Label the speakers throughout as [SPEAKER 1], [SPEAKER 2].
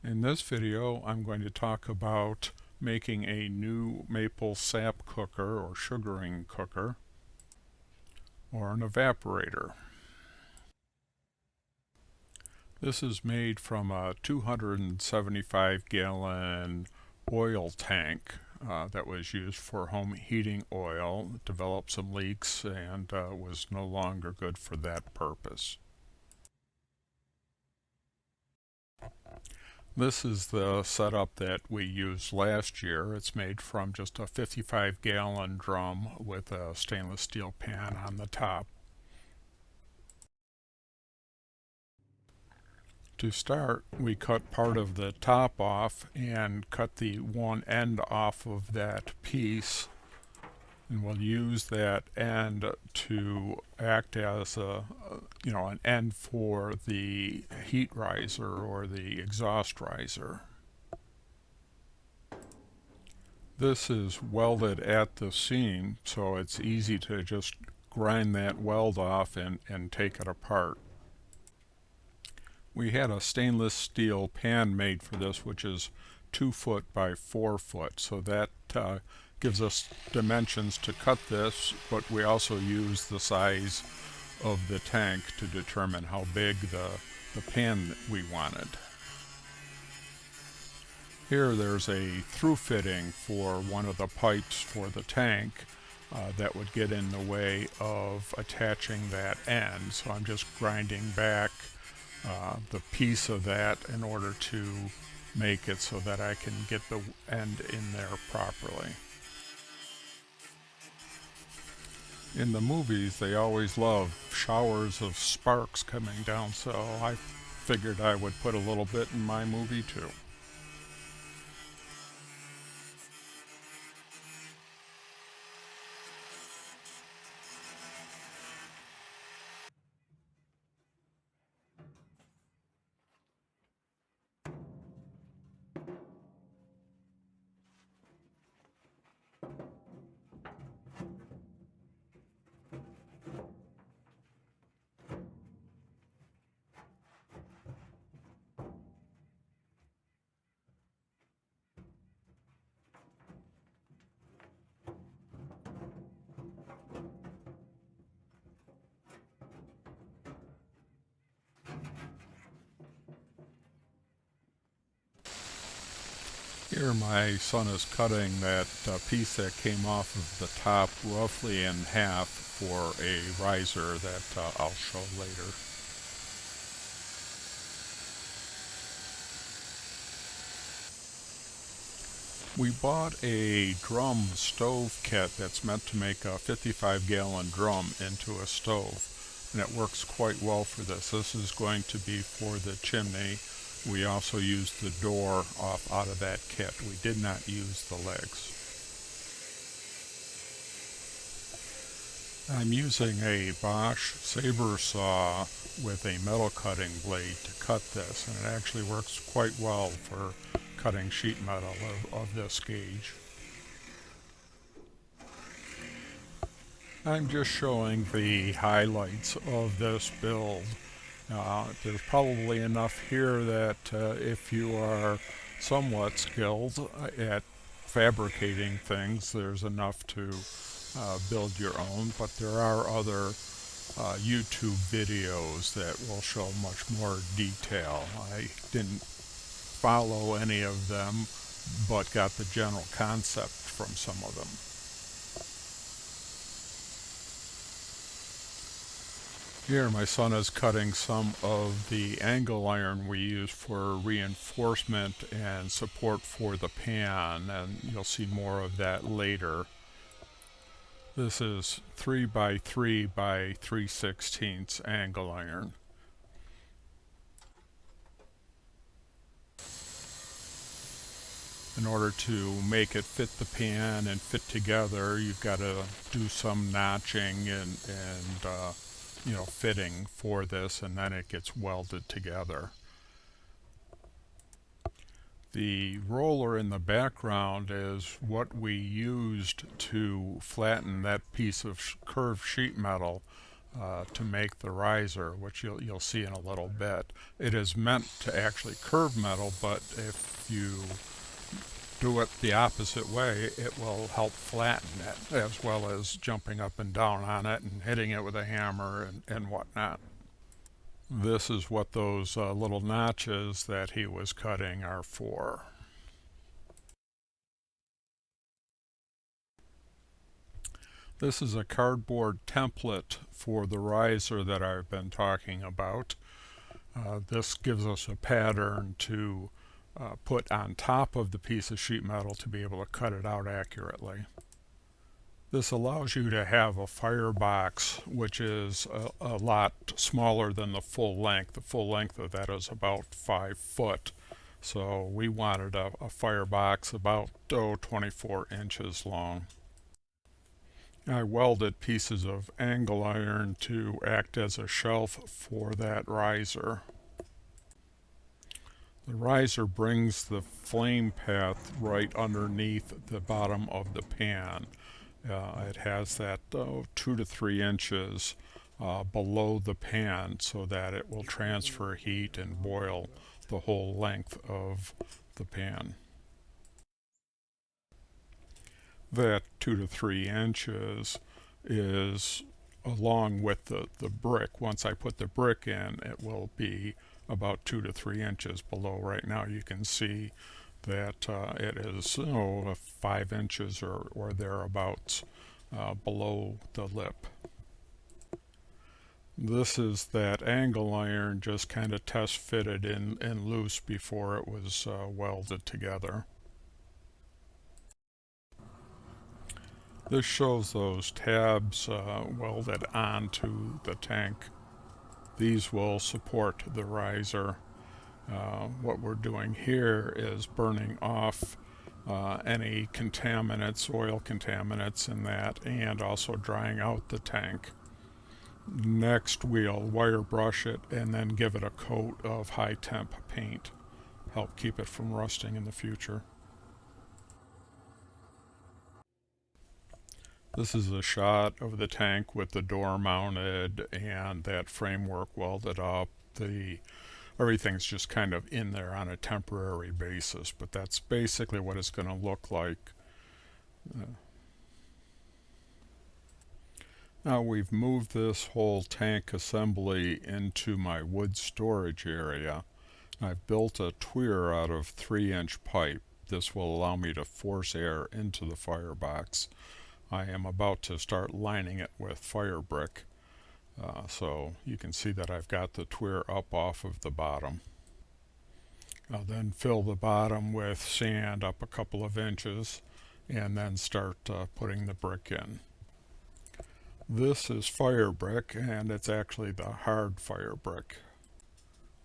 [SPEAKER 1] In this video, I'm going to talk about making a new maple sap cooker or sugaring cooker or an evaporator. This is made from a 275 gallon oil tank that was used for home heating oil. It developed some leaks and was no longer good for that purpose. This is the setup that we used last year. It's made from just a 55 gallon drum with a stainless steel pan on the top. To start, we cut part of the top off and cut the one end off of that piece, and we'll use that end to act as an end for the heat riser or the exhaust riser. This is welded at the seam, so it's easy to just grind that weld off and take it apart. We had a stainless steel pan made for this, which is 2 foot by 4 foot, so that gives us dimensions to cut this, but we also use the size of the tank to determine how big the pan that we wanted. Here there's a through fitting for one of the pipes for the tank that would get in the way of attaching that end, so I'm just grinding back the piece of that in order to make it so that I can get the end in there properly. In the movies, they always love showers of sparks coming down, so I figured I would put a little bit in my movie too. Here my son is cutting that piece that came off of the top roughly in half for a riser that I'll show later. We bought a drum stove kit that's meant to make a 55 gallon drum into a stove, and it works quite well for this. This is going to be for the chimney. We also used the door out of that kit. We did not use the legs. I'm using a Bosch saber saw with a metal cutting blade to cut this, and it actually works quite well for cutting sheet metal of this gauge. I'm just showing the highlights of this build. There's probably enough here that if you are somewhat skilled at fabricating things, there's enough to build your own, but there are other YouTube videos that will show much more detail. I didn't follow any of them, but got the general concept from some of them. Here my son is cutting some of the angle iron we use for reinforcement and support for the pan, and you'll see more of that later. This is 3 by 3 by 3/16 angle iron. In order to make it fit the pan and fit together, you've got to do some notching and fitting for this, and then it gets welded together. The roller in the background is what we used to flatten that piece of curved sheet metal to make the riser, which you'll see in a little bit. It is meant to actually curve metal, but if you do it the opposite way, it will help flatten it, as well as jumping up and down on it and hitting it with a hammer and whatnot. This is what those little notches that he was cutting are for. This is a cardboard template for the riser that I've been talking about. This gives us a pattern to put on top of the piece of sheet metal to be able to cut it out accurately. This allows you to have a firebox which is a lot smaller than the full length. The full length of that is about 5 foot. So we wanted a firebox about 24 inches long. I welded pieces of angle iron to act as a shelf for that riser. The riser brings the flame path right underneath the bottom of the pan. It has that 2 to 3 inches below the pan so that it will transfer heat and boil the whole length of the pan. That 2 to 3 inches is along with the brick. Once I put the brick in, it will be about 2 to 3 inches below. Right now you can see that it is 5 inches or thereabouts below the lip. This is that angle iron just kind of test fitted in loose before it was welded together. This shows those tabs welded onto the tank. These will support the riser. What we're doing here is burning off any contaminants, oil contaminants in that, and also drying out the tank. Next we'll wire brush it and then give it a coat of high temp paint. Help keep it from rusting in the future. This is a shot of the tank with the door mounted and that framework welded up. Everything's just kind of in there on a temporary basis, but that's basically what it's going to look like. Now we've moved this whole tank assembly into my wood storage area. I've built a tweer out of 3-inch pipe. This will allow me to force air into the firebox. I am about to start lining it with fire brick. So you can see that I've got the tweer up off of the bottom. I'll then fill the bottom with sand up a couple of inches and then start putting the brick in. This is fire brick, and it's actually the hard fire brick.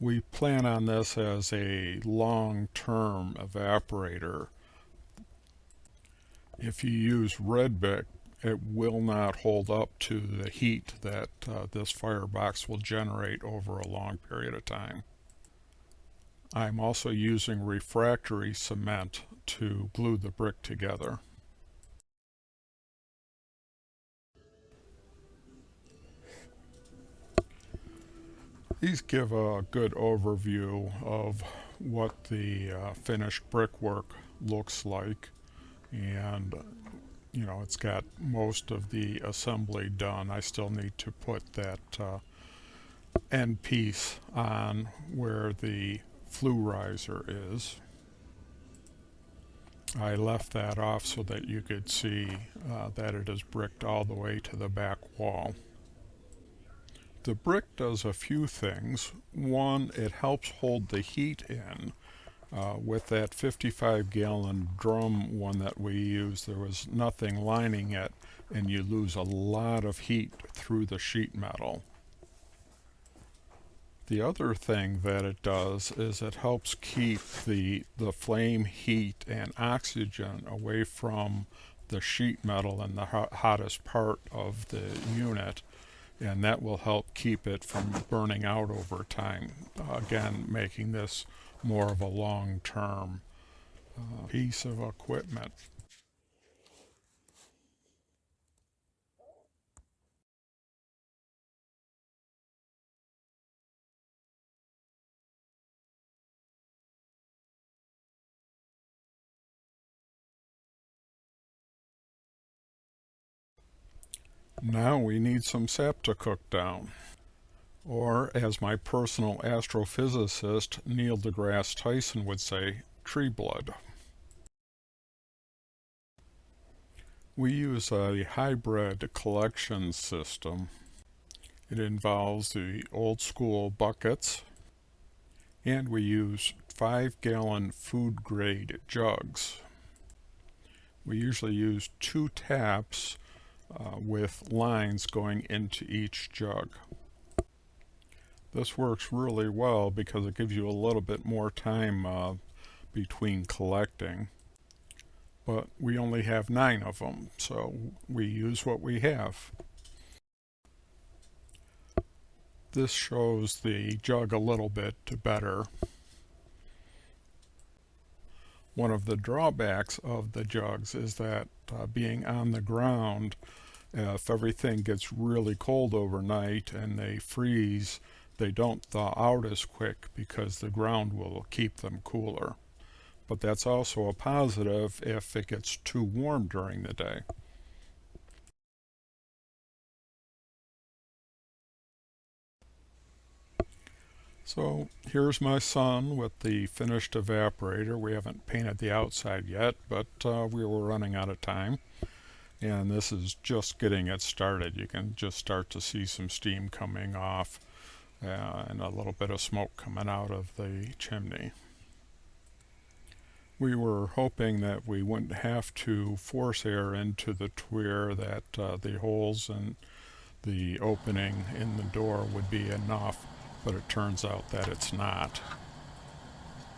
[SPEAKER 1] We plan on this as a long-term evaporator. If you use red brick, it will not hold up to the heat that this firebox will generate over a long period of time. I'm also using refractory cement to glue the brick together. These give a good overview of what the finished brickwork looks like, and it's got most of the assembly done. I still need to put that end piece on where the flue riser is. I left that off so that you could see that it is bricked all the way to the back wall. The brick does a few things. One, it helps hold the heat in. With that 55-gallon drum one that we used, there was nothing lining it, and you lose a lot of heat through the sheet metal. The other thing that it does is it helps keep the flame heat and oxygen away from the sheet metal and the hottest part of the unit, and that will help keep it from burning out over time. Again, making this more of a long-term piece of equipment. Now we need some sap to cook down, or as my personal astrophysicist Neil deGrasse Tyson would say, tree blood. We use a hybrid collection system. It involves the old school buckets, and we use 5-gallon food grade jugs. We usually use 2 taps with lines going into each jug. This works really well because it gives you a little bit more time between collecting. But we only have 9 of them, so we use what we have. This shows the jug a little bit better. One of the drawbacks of the jugs is that being on the ground, if everything gets really cold overnight and they freeze, they don't thaw out as quick because the ground will keep them cooler. But that's also a positive if it gets too warm during the day. So here's my son with the finished evaporator. We haven't painted the outside yet, but we were running out of time. And this is just getting it started. You can just start to see some steam coming off and a little bit of smoke coming out of the chimney. We were hoping that we wouldn't have to force air into the tuer, that the holes in the opening in the door would be enough, but it turns out that it's not.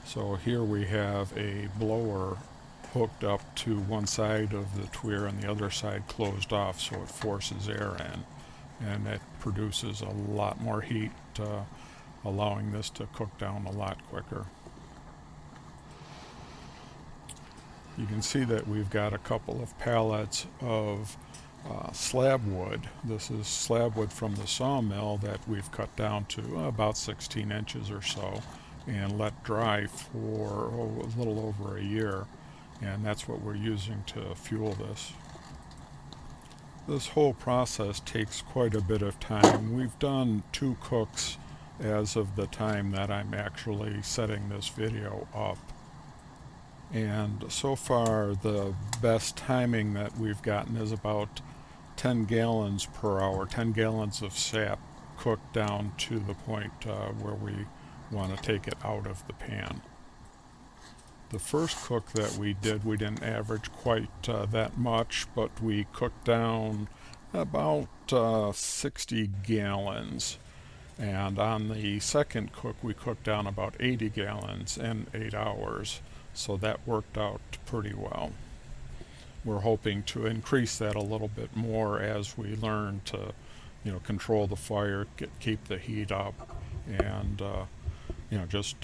[SPEAKER 1] So here we have a blower hooked up to one side of the tuer and the other side closed off, so it forces air in, and it produces a lot more heat, allowing this to cook down a lot quicker. You can see that we've got a couple of pallets of slab wood. This is slab wood from the sawmill that we've cut down to about 16 inches or so and let dry for a little over a year, and that's what we're using to fuel this. This whole process takes quite a bit of time. We've done 2 cooks as of the time that I'm actually setting this video up. And so far the best timing that we've gotten is about 10 gallons per hour, 10 gallons of sap cooked down to the point where we want to take it out of the pan. The first cook that we did, we didn't average quite that much, but we cooked down about 60 gallons. And on the second cook, we cooked down about 80 gallons in 8 hours. So that worked out pretty well. We're hoping to increase that a little bit more as we learn to, control the fire, keep the heat up, and just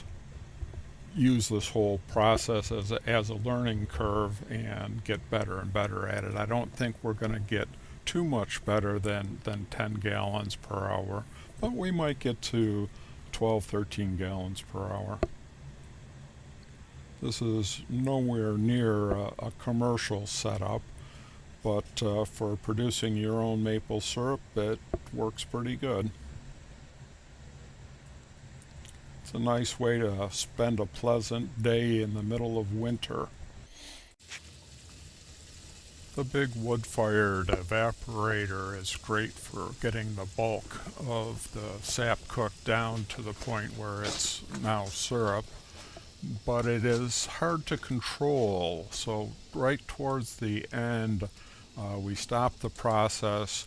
[SPEAKER 1] use this whole process as a learning curve and get better and better at it. I don't think we're going to get too much better than 10 gallons per hour, but we might get to 12, 13 gallons per hour. This is nowhere near a commercial setup, but for producing your own maple syrup, it works pretty good. It's a nice way to spend a pleasant day in the middle of winter. The big wood-fired evaporator is great for getting the bulk of the sap cooked down to the point where it's now syrup, but it is hard to control. So right towards the end, we stop the process,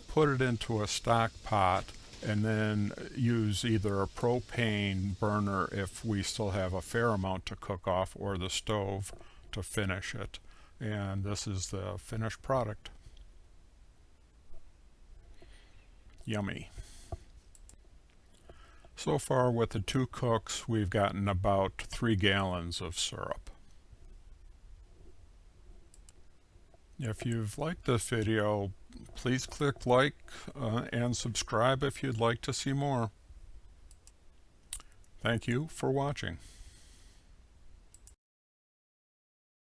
[SPEAKER 1] put it into a stock pot, and then use either a propane burner if we still have a fair amount to cook off, or the stove to finish it. And this is the finished product. Yummy. So far with the 2 cooks, we've gotten about 3 gallons of syrup. If you've liked this video, please click like and subscribe if you'd like to see more. Thank you for watching.